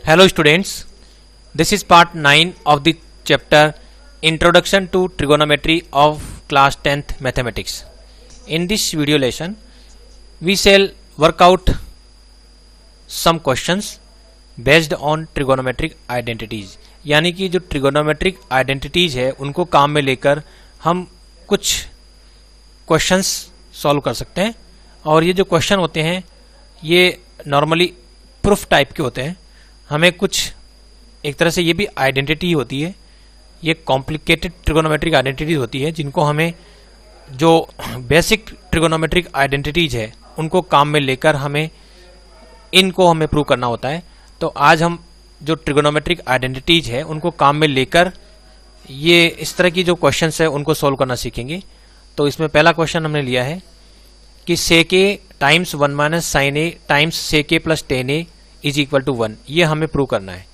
Hello students, this is part 9 of the chapter Introduction to Trigonometry of class 10th Mathematics. In this video lesson, we shall work out some questions based on trigonometric identities. यानी कि जो trigonometric identities है उनको काम में लेकर हम कुछ questions solve कर सकते हैं। और ये जो question होते हैं ये normally proof type के होते हैं। हमें कुछ एक तरह से ये भी आइडेंटिटी होती है, ये कॉम्प्लिकेटेड ट्रिगोनोमेट्रिक आइडेंटिटीज होती है जिनको हमें जो बेसिक ट्रिगोनोमेट्रिक आइडेंटिटीज है उनको काम में लेकर हमें प्रूव करना होता है। तो आज हम जो ट्रिगोनोमेट्रिक आइडेंटिटीज है उनको काम में लेकर ये इस तरह की जो क्वेश्चंस है उनको सोल्व करना सीखेंगे। तो इसमें पहला क्वेश्चन हमने लिया है कि sec a times 1 minus sine a times sec a plus tan a is equal to 1, ये हमें प्रूव करना है।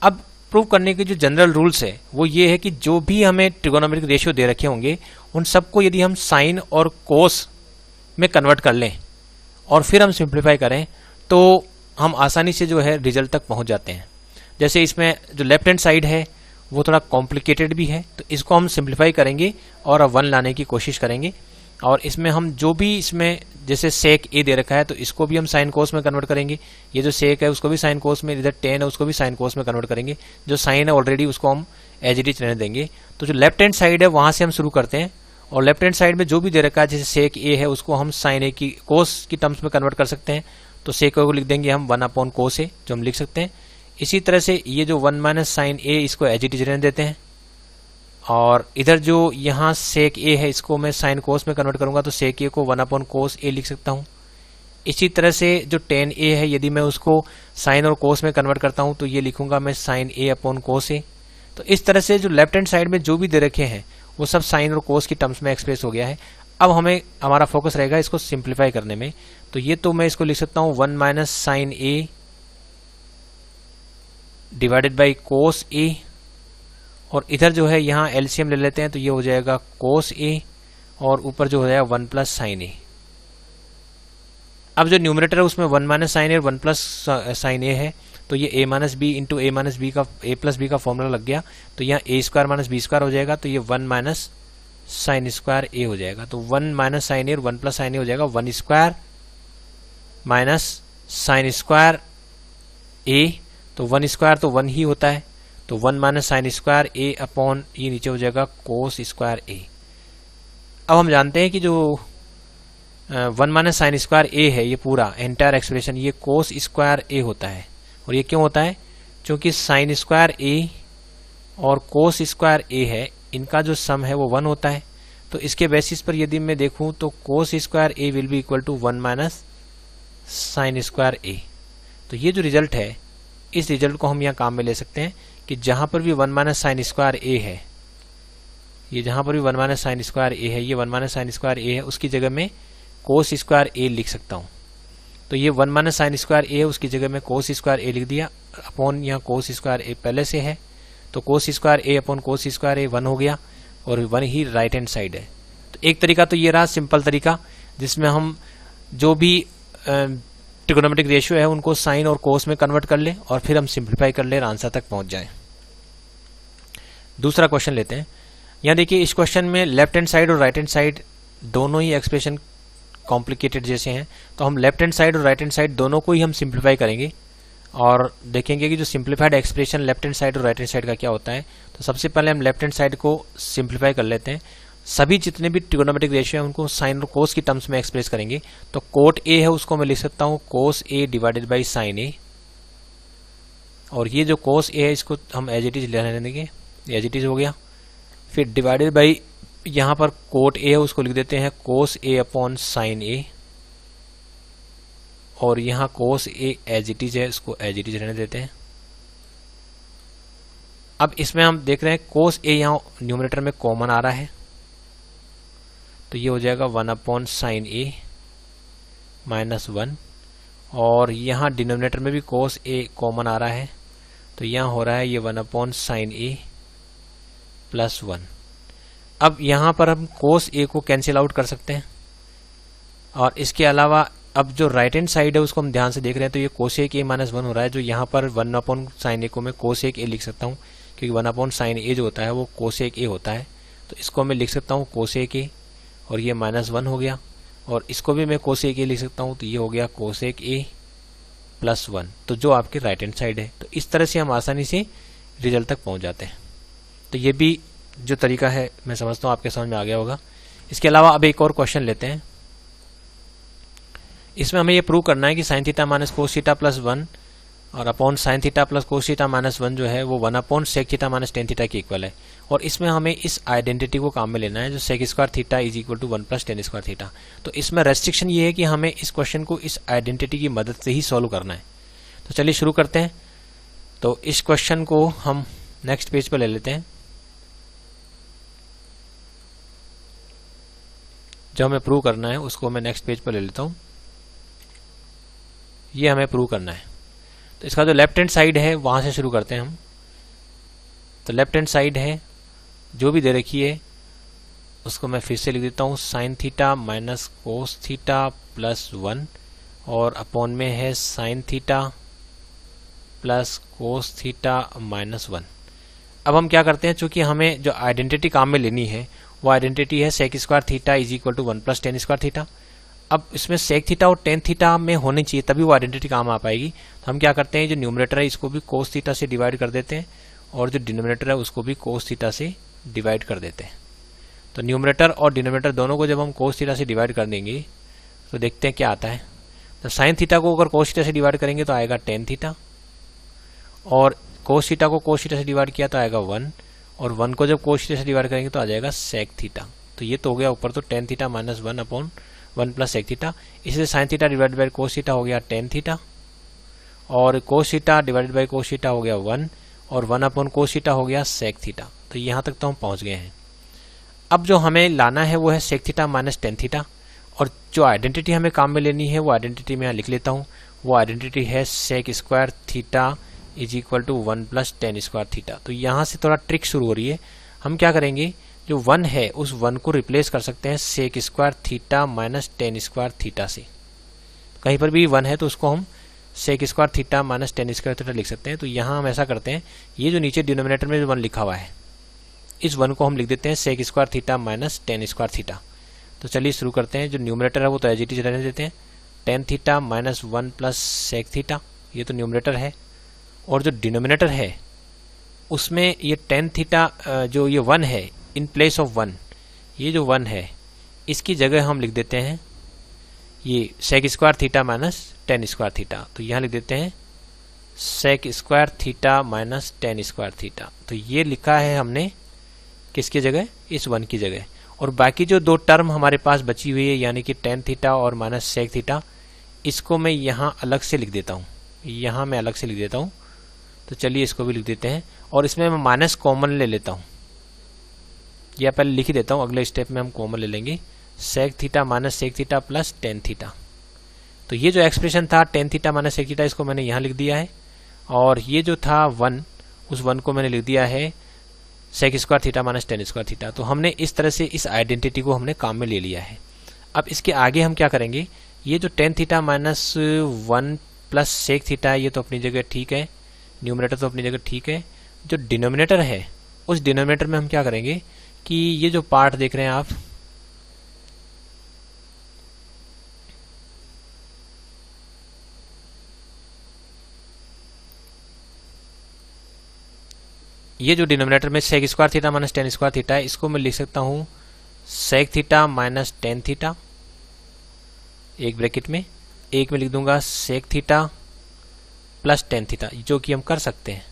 अब प्रूव करने के जो जनरल रूल्स है वो ये है कि जो भी हमें ट्रिगोनोमेट्रिक रेशियो दे रखे होंगे उन सबको यदि हम साइन और कोस में कन्वर्ट कर लें और फिर हम सिंप्लीफाई करें तो हम आसानी से जो है रिजल्ट तक पहुंच जाते हैं। जैसे इसमें जो लेफ्ट हैंड साइड है वो थोड़ा कॉम्प्लिकेटेड भी है, तो इसको हम सिंप्लीफाई करेंगे और अब 1 लाने की कोशिश करेंगे। और इसमें हम जो भी इसमें जैसे सेक ए दे रखा है तो इसको भी हम साइन कोस में कन्वर्ट करेंगे, ये जो सेक है उसको भी साइन कोस में, इधर टेन है उसको भी साइन कोस में कन्वर्ट करेंगे। जो साइन है ऑलरेडी उसको हम एज इट इज रहने देंगे। तो जो लेफ्ट हैंड साइड है वहां से हम शुरू करते हैं और लेफ्ट हैंड साइड में जो भी दे रखा है जैसे सेक ए है उसको हम साइन ए की कोस की टर्म्स में कन्वर्ट कर सकते हैं। तो सेक को लिख देंगे हम 1 अपॉन कोस ए, जो हम लिख सकते हैं। इसी तरह से ये जो 1 माइनस साइन ए इसको एज इट इज रहने देते हैं। और इधर जो यहाँ सेक ए है इसको मैं साइन कोस में कन्वर्ट करूंगा तो सेक ए को 1 अपॉन कोस ए लिख सकता हूँ। इसी तरह से जो टेन ए है यदि मैं उसको साइन और कोस में कन्वर्ट करता हूँ तो ये लिखूंगा मैं साइन ए अपॉन कोस ए। तो इस तरह से जो लेफ्ट हैंड साइड में जो भी दे रखे हैं वो सब साइन और कोस की टर्म्स में एक्सप्रेस हो गया है। अब हमारा फोकस रहेगा इसको सिंप्लीफाई करने में। तो ये तो मैं इसको लिख सकता हूँ 1 minus sine a divided by cos a, और इधर जो है यहाँ एलसीएम ले लेते हैं तो ये हो जाएगा कोस ए और ऊपर जो हो जाएगा 1 प्लस साइन ए। अब जो न्यूमरेटर है उसमें 1 माइनस साइन ए और 1 प्लस साइन ए है तो ये a minus b into a minus b का a प्लस बी का फॉर्मूला लग गया। तो यहाँ a square minus b square हो जाएगा तो ये 1 माइनस साइन स्क्वायर ए हो जाएगा। तो 1 माइनस साइन ए और 1 प्लस साइन ए हो जाएगा 1 square minus sine square a. तो 1 स्क्वायर तो 1 ही होता है, तो 1 माइनस साइन स्क्वायर ए अपॉन ये नीचे हो जाएगा कोस स्क्वायर ए। अब हम जानते हैं कि जो 1 माइनस साइन स्क्वायर ए है ये पूरा एंटायर एक्सप्रेशन ये कोस स्क्वायर ए होता है। और ये क्यों होता है? क्योंकि साइन स्क्वायर ए और कोस स्क्वायर ए है, इनका जो सम है वो 1 होता है। तो इसके बेसिस पर यदि मैं देखूं तो cos square a will be equal to 1 minus sine square a. तो ये जो रिजल्ट है इस रिजल्ट को हम यहाँ काम में ले सकते हैं कि जहां पर भी 1 माइनस साइन स्क्वायर ए है, ये जहां पर भी 1 माइनस साइन स्क्वायर ए है, ये 1 माइनस साइन स्क्वायर ए है, उसकी जगह में कोस स्क्वायर ए लिख सकता हूं। तो ये 1 माइनस साइन स्क्वायर ए है उसकी जगह में कोस स्क्वायर ए लिख दिया अपॉन यहाँ कोस स्क्वायर ए पहले से है तो कोस स्क्वायर ए अपॉन कोस स्क्वायर ए 1 हो गया और 1 ही राइट हैंड साइड है। तो एक तरीका तो ये रहा सिंपल तरीका जिसमें हम जो भी ट्रिगोनोमेट्रिक रेशियो है उनको साइन और कोस में कन्वर्ट कर ले और फिर हम सिंप्लीफाई कर ले और आंसर तक पहुंच जाए। दूसरा क्वेश्चन लेते हैं। यहाँ देखिए इस क्वेश्चन में लेफ्ट हैंड साइड और राइट हैंड साइड दोनों ही एक्सप्रेशन कॉम्प्लिकेटेड जैसे हैं, तो हम लेफ्ट हैंड साइड और राइट हैंड साइड दोनों को ही हम सिंप्लीफाई करेंगे और देखेंगे कि जो simplified expression left hand side और राइट हैंड साइड का क्या होता है। तो सबसे पहले हम लेफ्ट हैंड साइड को सिंप्लीफाई कर लेते हैं। सभी जितने भी ट्रिगोनोमेट्रिक रेशियो है उनको साइन और कोस की टर्म्स में एक्सप्रेस करेंगे। तो कोट ए है उसको मैं लिख सकता हूँ कोस ए डिवाइडेड बाई साइन ए, और ये जो कोस ए है इसको हम एज इट इज लेने देंगे, एज इट इज हो गया। फिर डिवाइडेड बाई यहाँ पर कोट ए है उसको लिख देते हैं कोस ए अपॉन साइन ए, और यहाँ कोस ए एज इट इज है इसको एज इट इज रहने देते हैं। अब इसमें हम देख रहे हैं कोस ए यहाँ न्यूमरेटर में कॉमन आ रहा है तो ये हो जाएगा 1 अपॉन साइन ए माइनस 1, और यहाँ डिनोमिनेटर में भी कोस ए कॉमन आ रहा है तो यहाँ हो रहा है ये 1 अपॉन साइन ए प्लस 1। अब यहाँ पर हम कोस ए को कैंसिल आउट कर सकते हैं और इसके अलावा अब जो राइट हैंड साइड है उसको हम ध्यान से देख रहे हैं, तो ये कोसेक ए माइनस 1 हो रहा है, जो यहाँ पर 1/sin a को मैं कोसेक ए लिख सकता हूँ, क्योंकि 1/sin a जो होता है वो कोसेक ए होता है। तो इसको मैं लिख सकता हूँ कोसेक ए, और ये -1 हो गया, और इसको भी मैं कोसेक ए लिख सकता हूँ, तो ये हो गया कोसेक ए प्लस 1, तो जो आपके राइट हैंड साइड है। तो इस तरह से हम आसानी से रिजल्ट तक पहुँच जाते हैं। तो ये भी जो तरीका है मैं समझता हूँ आपके समझ में आ गया होगा। इसके अलावा अब एक और क्वेश्चन लेते हैं। इसमें हमें ये प्रूव करना है कि sin theta minus cos theta plus 1 और upon sin theta plus cos theta minus 1 जो है वो 1/sec theta minus tan theta के इक्वल है। और इसमें हमें इस आइडेंटिटी को काम में लेना है, जो sec square theta is equal to 1 + tan square theta. तो इसमें रेस्ट्रिक्शन ये है कि हमें इस क्वेश्चन को इस आइडेंटिटी की मदद से ही सॉल्व करना है। तो चलिए शुरू करते हैं। तो इस क्वेश्चन को हम नेक्स्ट पेज पर ले लेते हैं। जो हमें प्रूव करना है उसको मैं नेक्स्ट पेज पर ले लेता हूँ। ये हमें प्रूव करना है। तो इसका जो लेफ्ट हैंड साइड है वहाँ से शुरू करते हैं हम। तो लेफ्ट हैंड साइड है जो भी दे रखी है उसको मैं फिर से लिख देता हूँ, sin theta minus cos theta plus 1 और अपॉन में है sin theta plus cos theta minus 1। अब हम क्या करते हैं, चूंकि हमें जो आइडेंटिटी काम में लेनी है वो आइडेंटिटी है sec square theta is equal to 1 + tan square theta. अब इसमें sec थीटा और tan थीटा में होनी चाहिए, तभी वो आइडेंटिटी काम आ पाएगी। तो हम क्या करते हैं, जो न्यूमरेटर है इसको भी cos थीटा से डिवाइड कर देते हैं, और जो डिनोमिनेटर है उसको भी cos थीटा से डिवाइड कर देते हैं। तो न्यूमरेटर और डिनोमिनेटर दोनों को जब हम cos थीटा से डिवाइड कर देंगे तो देखते हैं क्या आता है। तो sin थीटा को अगर cos थीटा से डिवाइड करेंगे तो आएगा tan थीटा, और cos थीटा को cos थीटा से डिवाइड किया तो आएगा 1, और 1 को जब cos थीटा से डिवाइड करेंगे तो आ जाएगा sec थीटा। तो ये तो हो गया ऊपर तो tan theta minus 1/1 + sec theta. इसलिए sin theta divide by cos theta हो गया tan थीटा, और cos theta divided by cos theta हो गया 1, और 1/cos थीटा हो गया sec थीटा। तो यहाँ तक तो हम पहुँच गए हैं। अब जो हमें लाना है वो है sec theta minus tan theta, और जो आइडेंटिटी हमें काम में लेनी है वो आइडेंटिटी मैं यहाँ लिख लेता हूँ। वो आइडेंटिटी है sec square theta is equal to 1 + tan square theta. तो यहाँ से थोड़ा ट्रिक शुरू हो रही है। हम क्या करेंगे, जो 1 है उस 1 को रिप्लेस कर सकते हैं sec square theta minus tan square theta से। कहीं पर भी 1 है तो उसको हम sec square theta minus tan square theta लिख सकते हैं। तो यहाँ हम ऐसा करते हैं, ये जो नीचे डिनोमिनेटर में जो 1 लिखा हुआ है इस 1 को हम लिख देते हैं sec square theta minus tan square theta. तो चलिए शुरू करते हैं। जो न्यूमरेटर है वो तो एज इट इज रहने देते हैं, tan theta minus 1 + sec theta, ये तो न्यूमरेटर है। और जो डिनोमिनेटर है उसमें ये tan थीटा जो ये 1 है, इन प्लेस ऑफ 1, ये जो 1 है इसकी जगह हम लिख देते हैं ये sec square theta minus tan square theta. तो यहाँ लिख देते हैं sec square theta minus tan square theta. तो ये लिखा है हमने किसकी जगह, इस 1 की जगह। और बाकी जो 2 टर्म हमारे पास बची हुई है यानी कि tan थीटा और माइनस sec थीटा, इसको मैं यहाँ अलग से लिख देता हूँ, यहाँ मैं अलग से लिख देता हूँ। तो चलिए इसको भी लिख देते हैं, और इसमें मैं माइनस कॉमन ले लेता हूँ, या पहले लिख ही देता हूँ, अगले स्टेप में हम कॉमन ले लेंगे sec theta minus sec theta plus tan theta. तो ये जो एक्सप्रेशन था tan theta minus sec theta इसको मैंने यहाँ लिख दिया है, और ये जो था 1 उस 1 को मैंने लिख दिया है sec square theta minus tan square theta. तो हमने इस तरह से इस आइडेंटिटी को हमने काम में ले लिया है। अब इसके आगे हम क्या करेंगे, ये जो tan theta minus 1 + sec theta ये तो अपनी जगह ठीक है, न्यूमरेटर तो अपनी जगह ठीक है। जो डिनोमिनेटर है उस डिनोमिनेटर में हम क्या करेंगे कि ये जो पार्ट देख रहे हैं आप, ये जो डिनोमिनेटर में sec square theta minus tan square theta है इसको मैं लिख सकता हूँ sec theta minus tan theta, एक ब्रैकेट में, एक में लिख दूंगा sec theta plus tan theta, जो कि हम कर सकते हैं।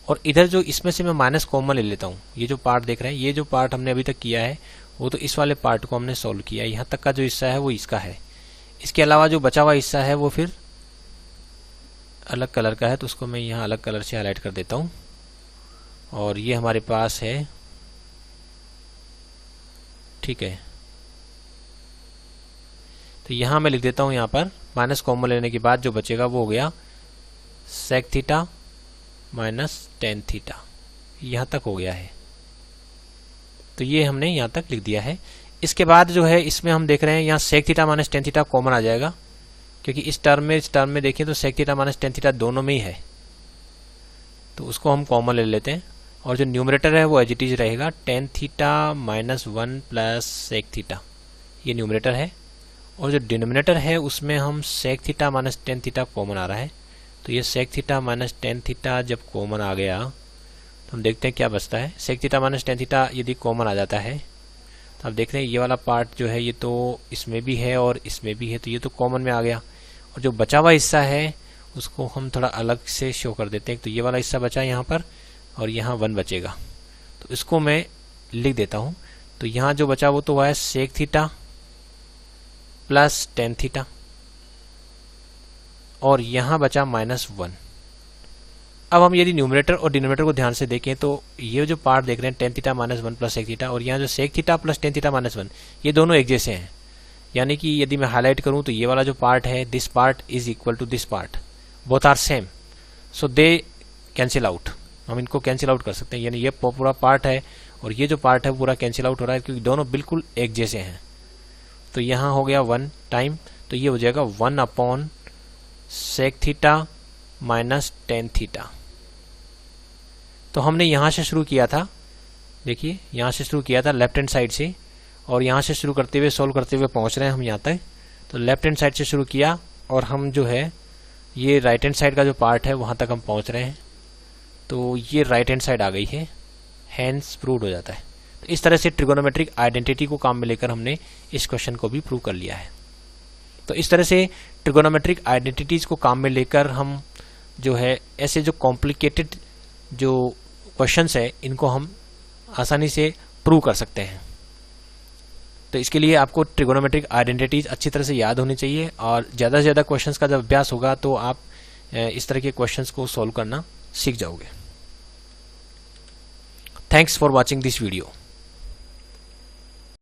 और इधर जो इसमें से मैं माइनस कॉमन ले लेता हूँ। ये जो पार्ट देख रहे हैं, ये जो पार्ट हमने अभी तक किया है वो तो इस वाले पार्ट को हमने सॉल्व किया है, यहाँ तक का जो हिस्सा है वो इसका है। इसके अलावा जो बचा हुआ हिस्सा है वो फिर अलग कलर का है, तो उसको मैं यहाँ अलग कलर से हाईलाइट कर देता हूँ। और ये हमारे पास है, ठीक है। तो यहाँ मैं लिख देता हूँ, यहाँ पर माइनस कॉमन लेने के बाद जो बचेगा वो हो गया sec theta minus tan theta, यहाँ तक हो गया है। तो ये हमने यहाँ तक लिख दिया है। इसके बाद जो है इसमें हम देख रहे हैं यहाँ sec theta minus tan theta common आ जाएगा, क्योंकि इस टर्म में देखें तो sec theta minus tan theta दोनों में ही है, तो उसको हम कॉमन ले लेते हैं। और जो न्यूमरेटर है वो एज इट इज रहेगा, tan theta minus one plus sec theta, ये न्यूमरेटर है। और जो डिनोमिनेटर है उसमें हम sec theta minus tan theta common आ रहा है, तो ये sec theta minus tan theta जब कॉमन आ गया तो हम देखते हैं क्या बचता है। Sec theta minus tan theta यदि कॉमन आ जाता है तो आप देख रहे हैं ये वाला पार्ट जो है ये तो इसमें भी है और इसमें भी है, तो ये तो कॉमन में आ गया। और जो बचा हुआ हिस्सा है उसको हम थोड़ा अलग से शो कर देते हैं, तो ये वाला हिस्सा बचा यहाँ पर और यहाँ वन बचेगा, तो इसको मैं लिख देता हूँ। तो यहाँ जो बचा वो तो हुआ है sec theta plus tan theta, और यहाँ बचा माइनस वन। अब हम यदि न्यूमरेटर और डिनोमिनेटर को ध्यान से देखें तो ये जो पार्ट देख रहे हैं tan theta minus one plus sec theta, और यहाँ जो sec theta plus tan theta minus one, ये दोनों एक जैसे हैं। यानी कि यदि मैं हाईलाइट करूँ तो ये वाला जो पार्ट है, this part is equal to this part, both are same, so they cancel out. हम इनको कैंसिल आउट कर सकते हैं, यानी ये पूरा पार्ट है और ये जो पार्ट है पूरा कैंसिल आउट हो रहा है, क्योंकि दोनों बिल्कुल एक जैसे हैं। तो यहाँ हो गया वन टाइम, तो ये हो जाएगा one upon sec theta minus tan theta. तो हमने यहाँ से शुरू किया था, देखिए यहाँ से शुरू किया था लेफ्ट हैंड साइड से, और यहाँ से शुरू करते हुए सोल्व करते हुए पहुँच रहे हैं हम यहाँ तक। तो लेफ्ट हैंड साइड से शुरू किया और हम जो है ये राइट हैंड साइड का जो पार्ट है वहाँ तक हम पहुँच रहे हैं, तो ये राइट हैंड साइड आ गई है, हैंस प्रूव्ड हो जाता है। तो इस तरह से ट्रिगोनोमेट्रिक आइडेंटिटी को काम में लेकर हमने इस क्वेश्चन को भी प्रूव कर लिया है। तो इस तरह से ट्रिगोनोमेट्रिक आइडेंटिटीज को काम में लेकर हम जो है ऐसे जो कॉम्प्लिकेटेड जो क्वेश्चंस है इनको हम आसानी से प्रूव कर सकते हैं। तो इसके लिए आपको ट्रिगोनोमेट्रिक आइडेंटिटीज अच्छी तरह से याद होनी चाहिए, और ज़्यादा से ज़्यादा क्वेश्चंस का जब अभ्यास होगा तो आप इस तरह के क्वेश्चंस को सॉल्व करना सीख जाओगे। Thanks for watching this video.